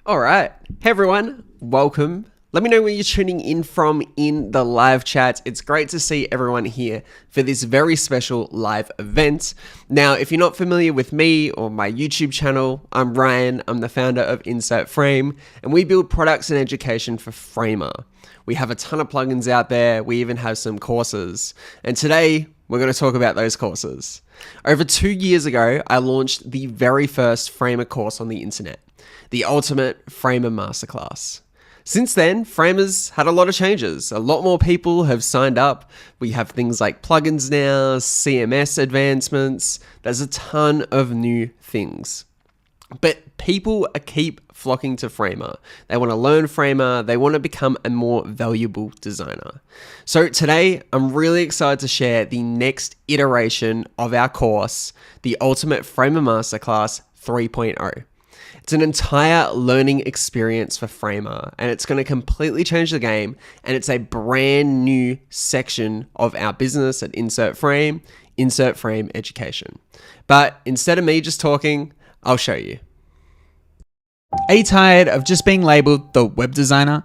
All right. Hey, everyone. Welcome. Let me know where you're tuning in from in the live chat. It's great to see everyone here for this very special live event. Now, if you're not familiar with me or my YouTube channel, I'm Ryan. I'm the founder of Insert Frame, and we build products and education for Framer. We have a ton of plugins out there. We even have some courses. And today, we're going to talk about those courses. Over 2 years ago, I launched the very first Framer course on the internet, the Ultimate Framer Masterclass. Since then, Framer's had a lot of changes. A lot more people have signed up. We have things like plugins now, CMS advancements. There's a ton of new things. But people keep flocking to Framer. They want to learn Framer. They want to become a more valuable designer. So today, I'm really excited to share the next iteration of our course, the Ultimate Framer Masterclass 3.0. It's an entire learning experience for Framer, and it's going to completely change the game, and it's a brand new section of our business at Insert Frame Education. But instead of me just talking, I'll show you. Are you tired of just being labeled the web designer?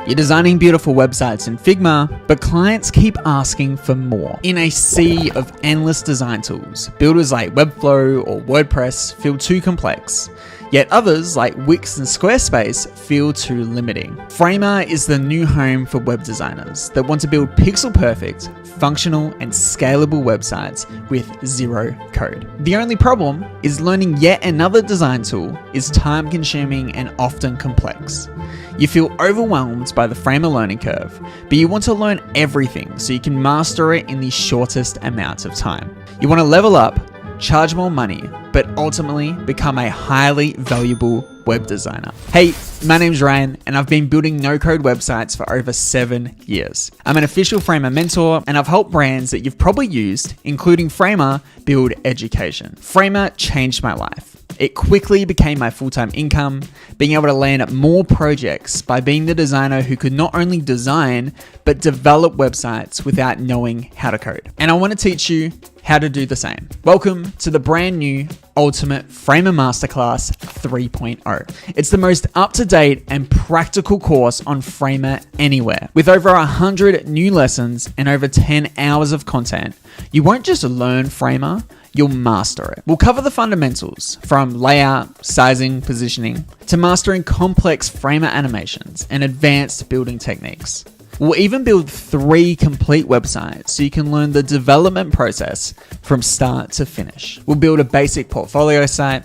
You're designing beautiful websites in Figma, but clients keep asking for more. In a sea of endless design tools, builders like Webflow or WordPress feel too complex. Yet others like Wix and Squarespace feel too limiting. Framer is the new home for web designers that want to build pixel-perfect, functional and scalable websites with zero code. The only problem is learning yet another design tool is time-consuming and often complex. You feel overwhelmed by the Framer learning curve, but you want to learn everything so you can master it in the shortest amount of time. You want to level up, charge more money, but ultimately become a highly valuable web designer. Hey, my name's Ryan, and I've been building no-code websites for over 7 years. I'm an official Framer mentor, and I've helped brands that you've probably used, including Framer, build education. Framer changed my life. It quickly became my full-time income, being able to land more projects by being the designer who could not only design, but develop websites without knowing how to code. And I want to teach you how to do the same. Welcome to the brand new Ultimate Framer Masterclass 3.0. It's the most up-to-date and practical course on Framer anywhere. With over 100 new lessons and over 10 hours of content, you won't just learn Framer, you'll master it. We'll cover the fundamentals from layout, sizing, positioning, to mastering complex Framer animations and advanced building techniques. We'll even build 3 complete websites so you can learn the development process from start to finish. We'll build a basic portfolio site,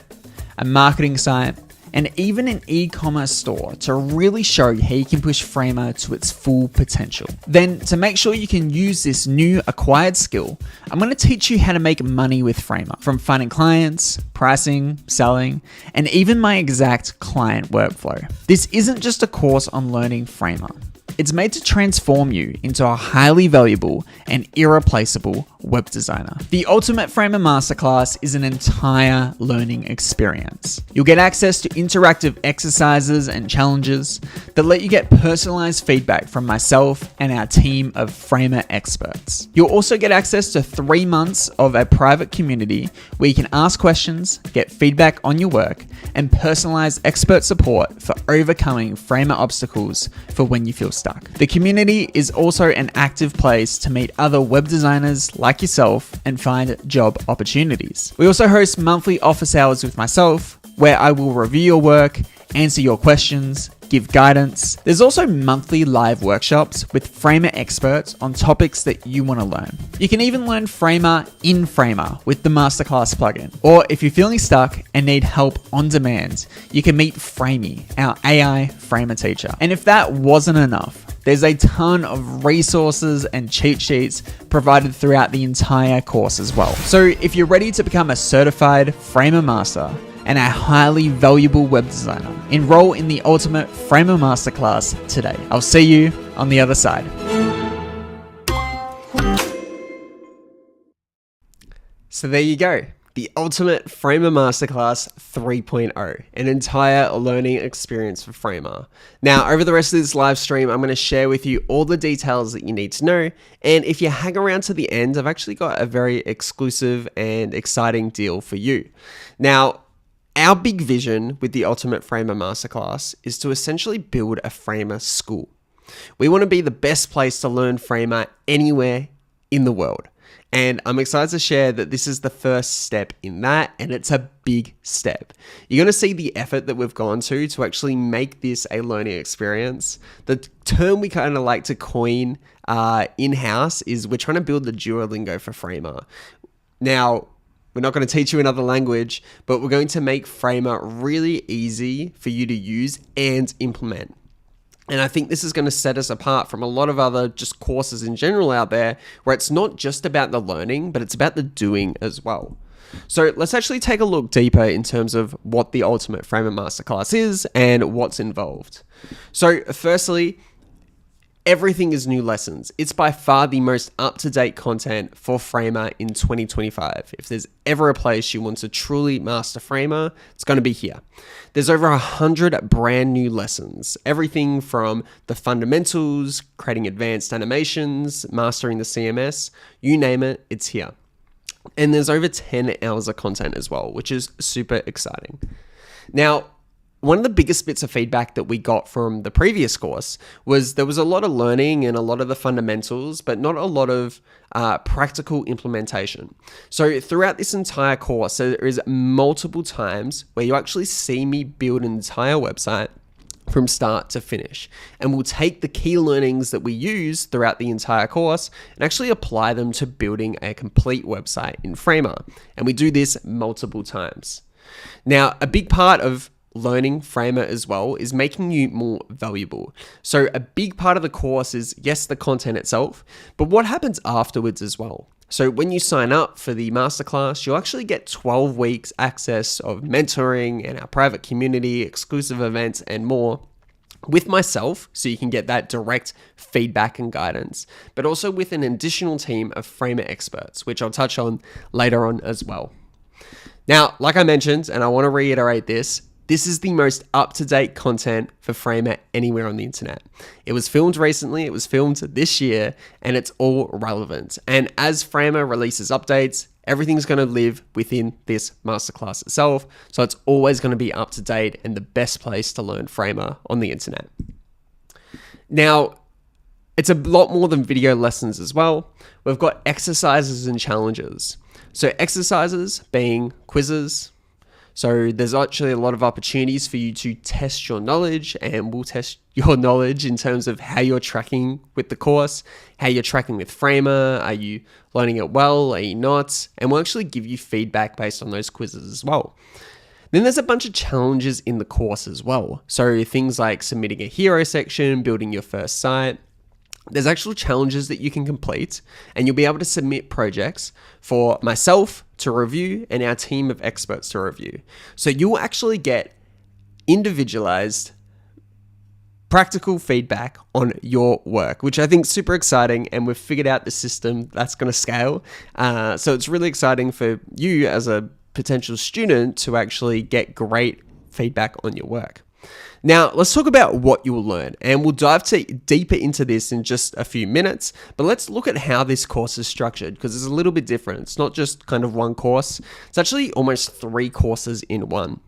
a marketing site, and even an e-commerce store to really show you how you can push Framer to its full potential. Then, to make sure you can use this new acquired skill, I'm going to teach you how to make money with Framer, from finding clients, pricing, selling, and even my exact client workflow. This isn't just a course on learning Framer. It's made to transform you into a highly valuable and irreplaceable web designer. The Ultimate Framer Masterclass is an entire learning experience. You'll get access to interactive exercises and challenges that let you get personalized feedback from myself and our team of Framer experts. You'll also get access to 3 months of a private community where you can ask questions, get feedback on your work, and personalized expert support for overcoming Framer obstacles for when you feel stuck. The community is also an active place to meet other web designers like yourself and find job opportunities. We also host monthly office hours with myself, where I will review your work, answer your questions, give guidance. There's also monthly live workshops with Framer experts on topics that you want to learn. You can even learn Framer in Framer with the Masterclass plugin. Or if you're feeling stuck and need help on demand, you can meet Framey, our AI Framer teacher. And if that wasn't enough, there's a ton of resources and cheat sheets provided throughout the entire course as well. So if you're ready to become a certified Framer master and a highly valuable web designer, enroll in the Ultimate Framer Masterclass today. I'll see you on the other side. So there you go. The Ultimate Framer Masterclass 3.0, an entire learning experience for Framer. Now, over the rest of this live stream, I'm going to share with you all the details that you need to know. And if you hang around to the end, I've actually got a very exclusive and exciting deal for you. Now, Our big vision with the Ultimate Framer Masterclass is to essentially build a Framer school. We want to be the best place to learn Framer anywhere in the world. And I'm excited to share that this is the first step in that, and it's a big step. You're going to see the effort that we've gone to actually make this a learning experience. The term we kind of like to coin in-house is we're trying to build the Duolingo for Framer. Now, we're not going to teach you another language, but we're going to make Framer really easy for you to use and implement. And I think this is going to set us apart from a lot of other just courses in general out there, where it's not just about the learning, but it's about the doing as well. So let's actually take a look deeper in terms of what the Ultimate Framer Masterclass is and what's involved. So firstly, everything is new lessons. It's by far the most up-to-date content for Framer in 2025. If there's ever a place you want to truly master Framer, it's going to be here. There's over 100 brand new lessons. Everything from the fundamentals, creating advanced animations, mastering the CMS, you name it, it's here. And there's over 10 hours of content as well, which is super exciting. Now, one of the biggest bits of feedback that we got from the previous course was there was a lot of learning and a lot of the fundamentals, but not a lot of practical implementation. So throughout this entire course, there is multiple times where you actually see me build an entire website from start to finish. And we'll take the key learnings that we use throughout the entire course and actually apply them to building a complete website in Framer. And we do this multiple times. Now, a big part of learning Framer as well is making you more valuable. So a big part of the course is, yes, the content itself, but what happens afterwards as well. So when you sign up for the masterclass, you'll actually get 12 weeks access of mentoring and our private community, exclusive events, and more with myself, so you can get that direct feedback and guidance, but also with an additional team of Framer experts, which I'll touch on later on as well. Now, like I mentioned, and I want to reiterate this is the most up-to-date content for Framer anywhere on the internet. It was filmed recently, it was filmed this year, and it's all relevant. And as Framer releases updates, everything's going to live within this masterclass itself. So it's always going to be up to date and the best place to learn Framer on the internet. Now, it's a lot more than video lessons as well. We've got exercises and challenges. So exercises being quizzes. So there's actually a lot of opportunities for you to test your knowledge, and we'll test your knowledge in terms of how you're tracking with the course, how you're tracking with Framer, are you learning it well, are you not? And we'll actually give you feedback based on those quizzes as well. Then there's a bunch of challenges in the course as well. So things like submitting a hero section, building your first site. There's actual challenges that you can complete, and you'll be able to submit projects for myself to review and our team of experts to review. So you'll actually get individualized practical feedback on your work, which I think is super exciting, and we've figured out the system that's going to scale. So it's really exciting for you as a potential student to actually get great feedback on your work. Now, let's talk about what you will learn, and we'll dive deeper into this in just a few minutes, but let's look at how this course is structured, because it's a little bit different. It's not just kind of one course. It's actually almost 3 courses in one.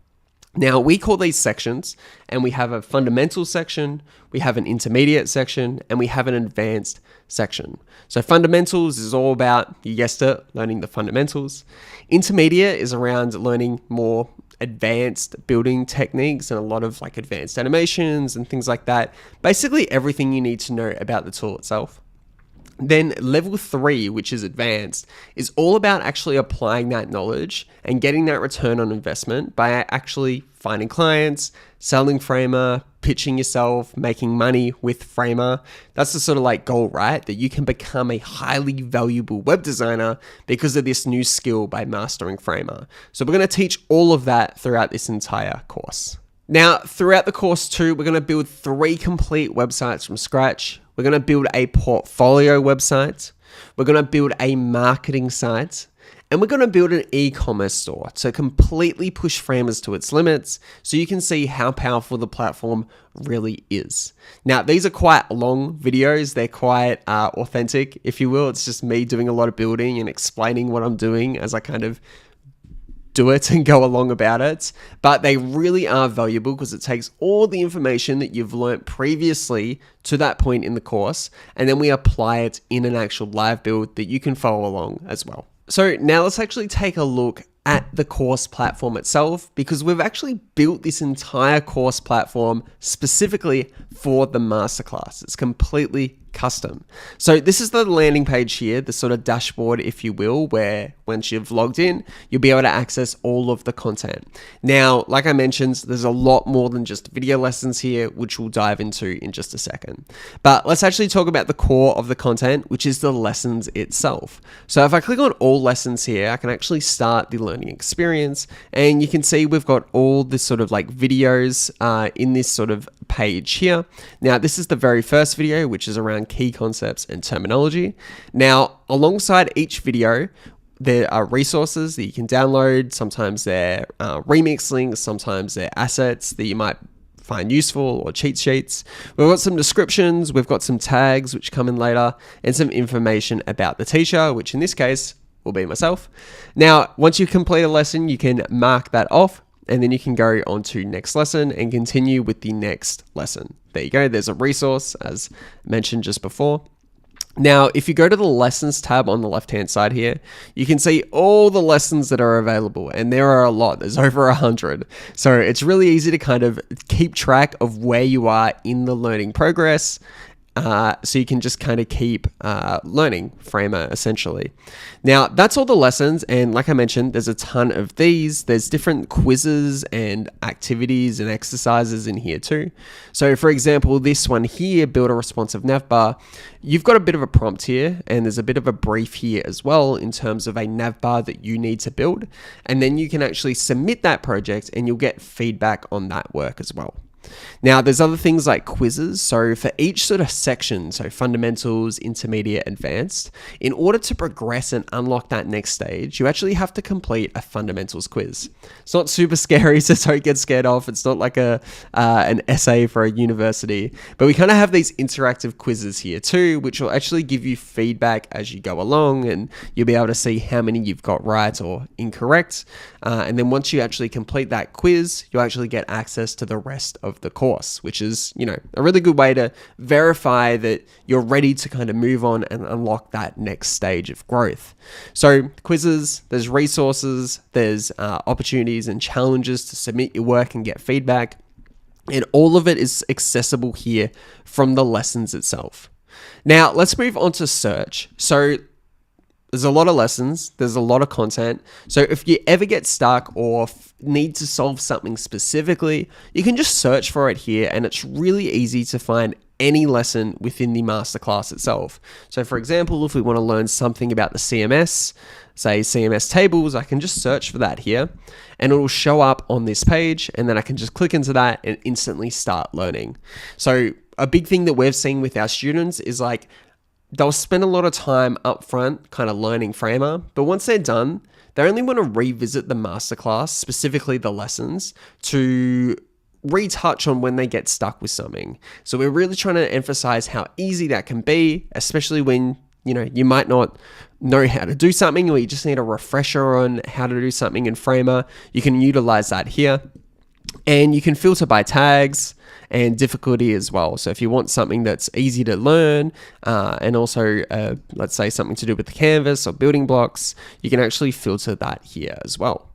Now, we call these sections, and we have a fundamental section, we have an intermediate section, and we have an advanced section. So fundamentals is all about, you guessed it, learning the fundamentals. Intermediate is around learning more advanced building techniques and a lot of like advanced animations and things like that. Basically everything you need to know about the tool itself. Then level 3, which is advanced, is all about actually applying that knowledge and getting that return on investment by actually finding clients, selling Framer, pitching yourself, making money with Framer. That's the sort of like goal, right? That you can become a highly valuable web designer because of this new skill by mastering Framer. So we're going to teach all of that throughout this entire course. Now, throughout the course too, we're going to build 3 complete websites from scratch. We're going to build a portfolio website. We're going to build a marketing site. And we're going to build an e-commerce store to completely push Framers to its limits so you can see how powerful the platform really is. Now, these are quite long videos. They're quite authentic, if you will. It's just me doing a lot of building and explaining what I'm doing as I kind of do it and go along about it, but they really are valuable because it takes all the information that you've learnt previously to that point in the course, and then we apply it in an actual live build that you can follow along as well. So now let's actually take a look at the course platform itself, because we've actually built this entire course platform specifically for the masterclass. It's completely custom. So this is the landing page here, the sort of dashboard, if you will, where once you've logged in, you'll be able to access all of the content. Now, like I mentioned, there's a lot more than just video lessons here, which we'll dive into in just a second. But let's actually talk about the core of the content, which is the lessons itself. So if I click on all lessons here, I can actually start the learning experience, and you can see we've got all this sort of like videos in this sort of page here. Now, this is the very first video, which is around key concepts and terminology. Now, alongside each video, there are resources that you can download. Sometimes they're remix links, sometimes they're assets that you might find useful, or cheat sheets. We've got some descriptions, we've got some tags which come in later, and some information about the teacher, which in this case will be myself. Now, once you complete a lesson, you can mark that off, and then you can go on to next lesson and continue with the next lesson. There you go. There's a resource, as mentioned just before. Now, if you go to the lessons tab on the left-hand side here, you can see all the lessons that are available, and there are a lot. There's over 100. So it's really easy to kind of keep track of where you are in the learning progress. So you can just kind of keep learning Framer, essentially. Now, that's all the lessons, and like I mentioned, there's a ton of these. There's different quizzes and activities and exercises in here too. So for example, this one here, build a responsive navbar, you've got a bit of a prompt here, and there's a bit of a brief here as well in terms of a navbar that you need to build, and then you can actually submit that project and you'll get feedback on that work as well. Now, there's other things like quizzes. So for each sort of section, so fundamentals, intermediate, advanced, in order to progress and unlock that next stage, you actually have to complete a fundamentals quiz. It's not super scary, so don't get scared off. It's not like an essay for a university, but we kind of have these interactive quizzes here too, which will actually give you feedback as you go along, and you'll be able to see how many you've got right or incorrect. And then once you actually complete that quiz, you'll actually get access to the rest of the course, which is, a really good way to verify that you're ready to kind of move on and unlock that next stage of growth. So quizzes, there's resources, there's opportunities and challenges to submit your work and get feedback. And all of it is accessible here from the lessons itself. Now, let's move on to search. So there's a lot of lessons, there's a lot of content. So if you ever get stuck or need to solve something specifically, you can just search for it here, and it's really easy to find any lesson within the masterclass itself. So for example, if we want to learn something about the CMS, say CMS tables, I can just search for that here, and it will show up on this page, and then I can just click into that and instantly start learning. So a big thing that we've seen with our students is like, they'll spend a lot of time up front kind of learning Framer, but once they're done, they only want to revisit the masterclass, specifically the lessons, to retouch on when they get stuck with something. So we're really trying to emphasize how easy that can be, especially when you might not know how to do something, or you just need a refresher on how to do something in Framer. You can utilize that here. And you can filter by tags and difficulty as well. So if you want something that's easy to learn, and also, let's say something to do with the canvas or building blocks, you can actually filter that here as well.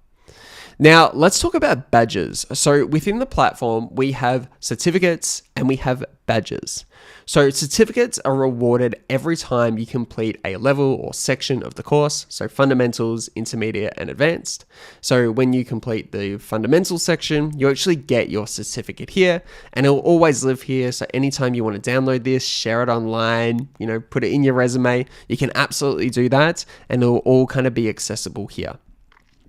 Now, let's talk about badges. So within the platform, we have certificates and we have badges. So certificates are rewarded every time you complete a level or section of the course. So fundamentals, intermediate, and advanced. So when you complete the fundamentals section, you actually get your certificate here, and it'll always live here. So anytime you want to download this, share it online, put it in your resume, you can absolutely do that, and it'll all kind of be accessible here.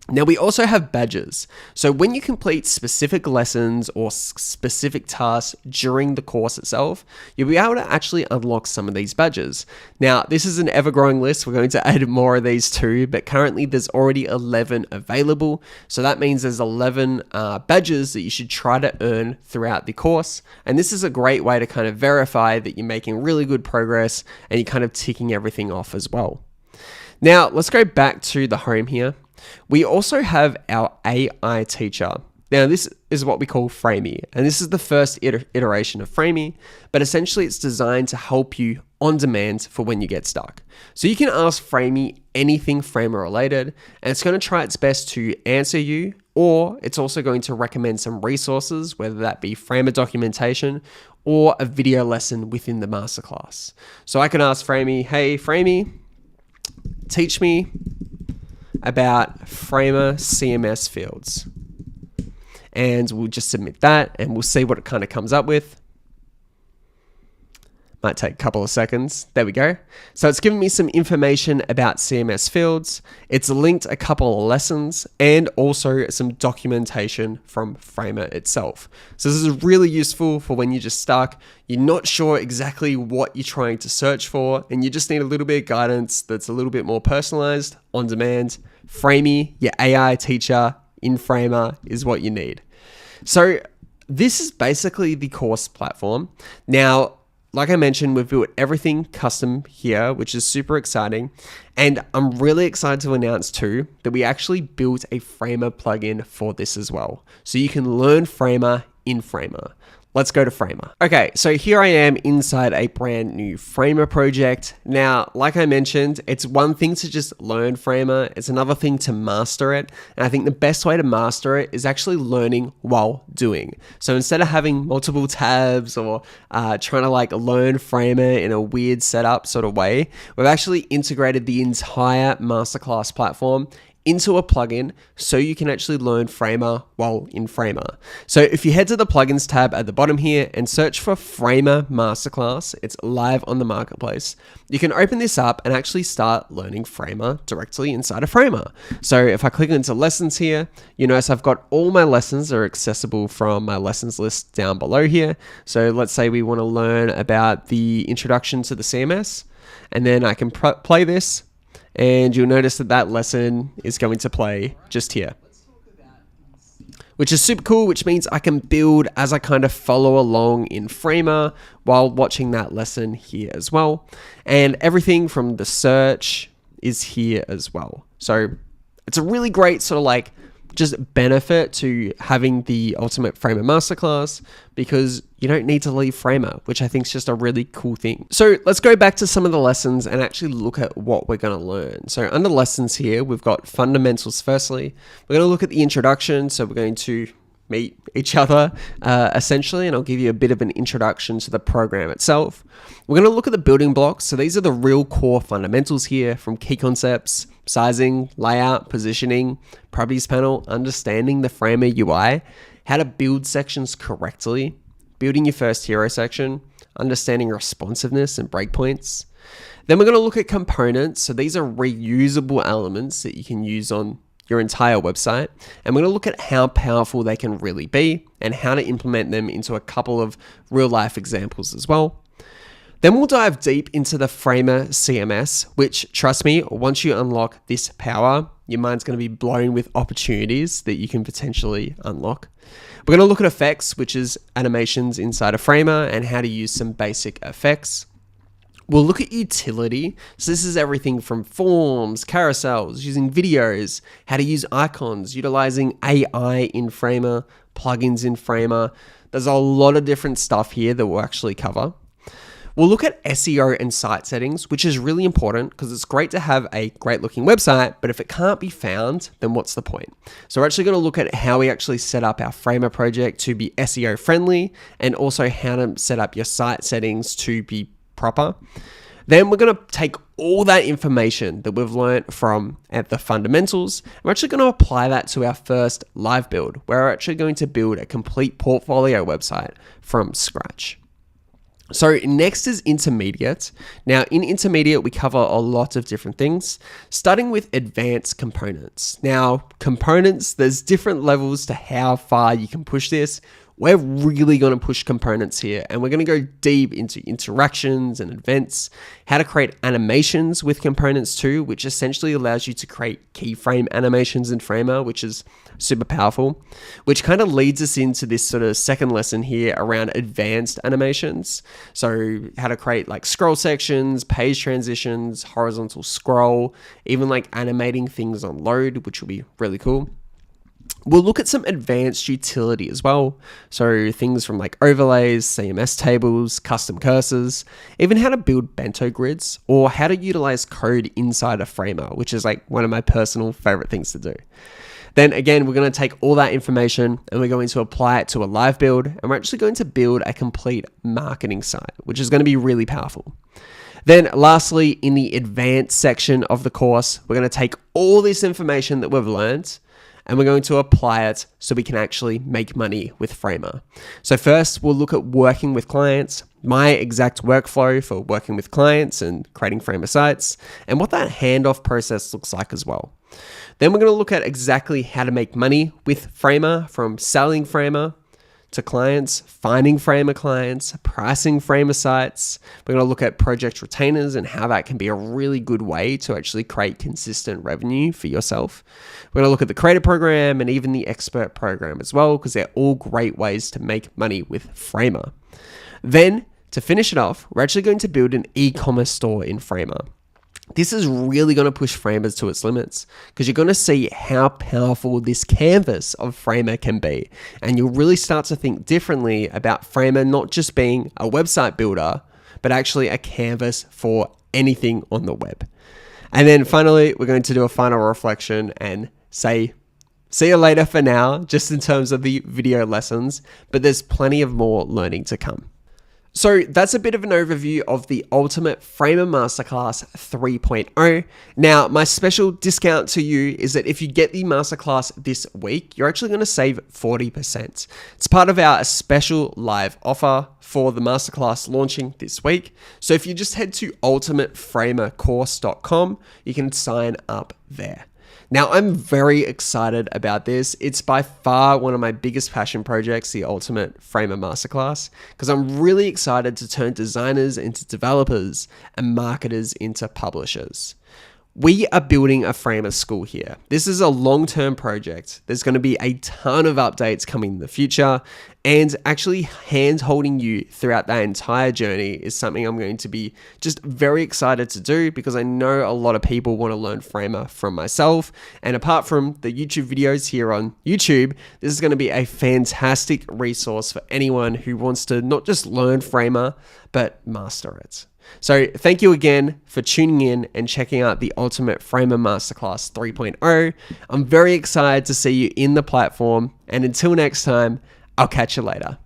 Now, we also have badges. So when you complete specific lessons or specific tasks during the course itself, you'll be able to actually unlock some of these badges. Now, this is an ever-growing list. We're going to add more of these too, but currently there's already 11 available. So that means there's 11 badges that you should try to earn throughout the course. And this is a great way to kind of verify that you're making really good progress and you're kind of ticking everything off as well. Now, let's go back to the home here. We also have our AI teacher. Now, this is what we call Framey, and this is the first iteration of Framey, but essentially it's designed to help you on demand for when you get stuck. So you can ask Framey anything Framer related, and it's going to try its best to answer you, or it's also going to recommend some resources, whether that be Framer documentation or a video lesson within the masterclass. So I can ask Framey, hey Framey, teach me about Framer CMS fields. And we'll just submit that and we'll see what it kind of comes up with. Might take a couple of seconds. There we go. So it's given me some information about CMS fields. It's linked a couple of lessons and also some documentation from Framer itself. So this is really useful for when you're just stuck. You're not sure exactly what you're trying to search for, and you just need a little bit of guidance that's a little bit more personalized, on demand. Framey, your AI teacher in Framer, is what you need. So this is basically the course platform. Now, like I mentioned, we've built everything custom here, which is super exciting. And I'm really excited to announce too that we actually built a Framer plugin for this as well. So you can learn Framer in Framer. Let's go to Framer. Okay, so here I am inside a brand new Framer project. Now, like I mentioned, it's one thing to just learn Framer. It's another thing to master it. And I think the best way to master it is actually learning while doing. So instead of having multiple tabs or trying to like learn Framer in a weird setup sort of way, we've actually integrated the entire Masterclass platform into a plugin so you can actually learn Framer while in Framer. So if you head to the plugins tab at the bottom here and search for Framer Masterclass, it's live on the marketplace. You can open this up and actually start learning Framer directly inside of Framer. So if I click into lessons here, you notice I've got all my lessons are accessible from my lessons list down below here. So let's say we want to learn about the introduction to the CMS, and then I can play this. And you'll notice that that lesson is going to play just here, which is super cool, which means I can build as I kind of follow along in Framer while watching that lesson here as well. And everything from the search is here as well. So it's a really great sort of like just benefit to having the Ultimate Framer Masterclass, because you don't need to leave Framer, which I think is just a really cool thing. So let's go back to some of the lessons and actually look at what we're going to learn. So under lessons here, we've got fundamentals firstly. We're going to look at the introduction. So we're going to meet each other essentially, and I'll give you a bit of an introduction to the program itself. We're going to look at the building blocks. So these are the real core fundamentals here, from key concepts, sizing, layout, positioning, properties panel, understanding the Framer UI, how to build sections correctly, building your first hero section, understanding responsiveness and breakpoints. Then we're going to look at components. So these are reusable elements that you can use on your entire website. And we're going to look at how powerful they can really be and how to implement them into a couple of real life examples as well. Then we'll dive deep into the Framer CMS, which, trust me, once you unlock this power, your mind's going to be blown with opportunities that you can potentially unlock. We're going to look at effects, which is animations inside of Framer, and how to use some basic effects. We'll look at utility. So this is everything from forms, carousels, using videos, how to use icons, utilizing AI in Framer, plugins in Framer. There's a lot of different stuff here that we'll actually cover. We'll look at SEO and site settings, which is really important because it's great to have a great looking website, but if it can't be found, then what's the point? So we're actually going to look at how we actually set up our Framer project to be SEO friendly, and also how to set up your site settings to be proper. Then we're going to take all that information that we've learned from at the fundamentals, and we're actually going to apply that to our first live build, where we're actually going to build a complete portfolio website from scratch. So next is intermediate. Now in intermediate, we cover a lot of different things, starting with advanced components. Now components, there's different levels to how far you can push this. we're really going to push components here, and we're going to go deep into interactions and events, how to create animations with components too, which essentially allows you to create keyframe animations in Framer, which is super powerful, which kind of leads us into this sort of second lesson here around advanced animations. So how to create like scroll sections, page transitions, horizontal scroll, even like animating things on load, which will be really cool. We'll look at some advanced utility as well. So things from like overlays, CMS tables, custom cursors, even how to build bento grids or how to utilize code inside a Framer, which is like one of my personal favorite things to do. Then again, we're going to take all that information and we're going to apply it to a live build. And we're actually going to build a complete marketing site, which is going to be really powerful. Then lastly, in the advanced section of the course, we're going to take all this information that we've learned and we're going to apply it so we can actually make money with Framer. So first, we'll look at working with clients, my exact workflow for working with clients and creating Framer sites, and what that handoff process looks like as well. Then we're going to look at exactly how to make money with Framer, from selling Framer to clients, finding Framer clients, pricing Framer sites. We're going to look at project retainers and how that can be a really good way to actually create consistent revenue for yourself. We're going to look at the creator program and even the expert program as well, because they're all great ways to make money with Framer. Then to finish it off, we're actually going to build an e-commerce store in Framer. This is really going to push Framer to its limits because you're going to see how powerful this canvas of Framer can be. And you'll really start to think differently about Framer not just being a website builder, but actually a canvas for anything on the web. And then finally, we're going to do a final reflection and say, see you later for now, just in terms of the video lessons, but there's plenty of more learning to come. So that's a bit of an overview of the Ultimate Framer Masterclass 3.0. Now, my special discount to you is that if you get the Masterclass this week, you're actually going to save 40%. It's part of our special live offer for the Masterclass launching this week. So if you just head to ultimateframercourse.com, you can sign up there. Now, I'm very excited about this. It's by far one of my biggest passion projects, the Ultimate Framer Masterclass, because I'm really excited to turn designers into developers and marketers into publishers. We are building a Framer school here. This is a long-term project. There's going to be a ton of updates coming in the future, and actually hand-holding you throughout that entire journey is something I'm going to be just very excited to do, because I know a lot of people want to learn Framer from myself. And apart from the YouTube videos here on YouTube, this is going to be a fantastic resource for anyone who wants to not just learn Framer, but master it. So thank you again for tuning in and checking out the Ultimate Framer Masterclass 3.0. I'm very excited to see you in the platform, and until next time, I'll catch you later.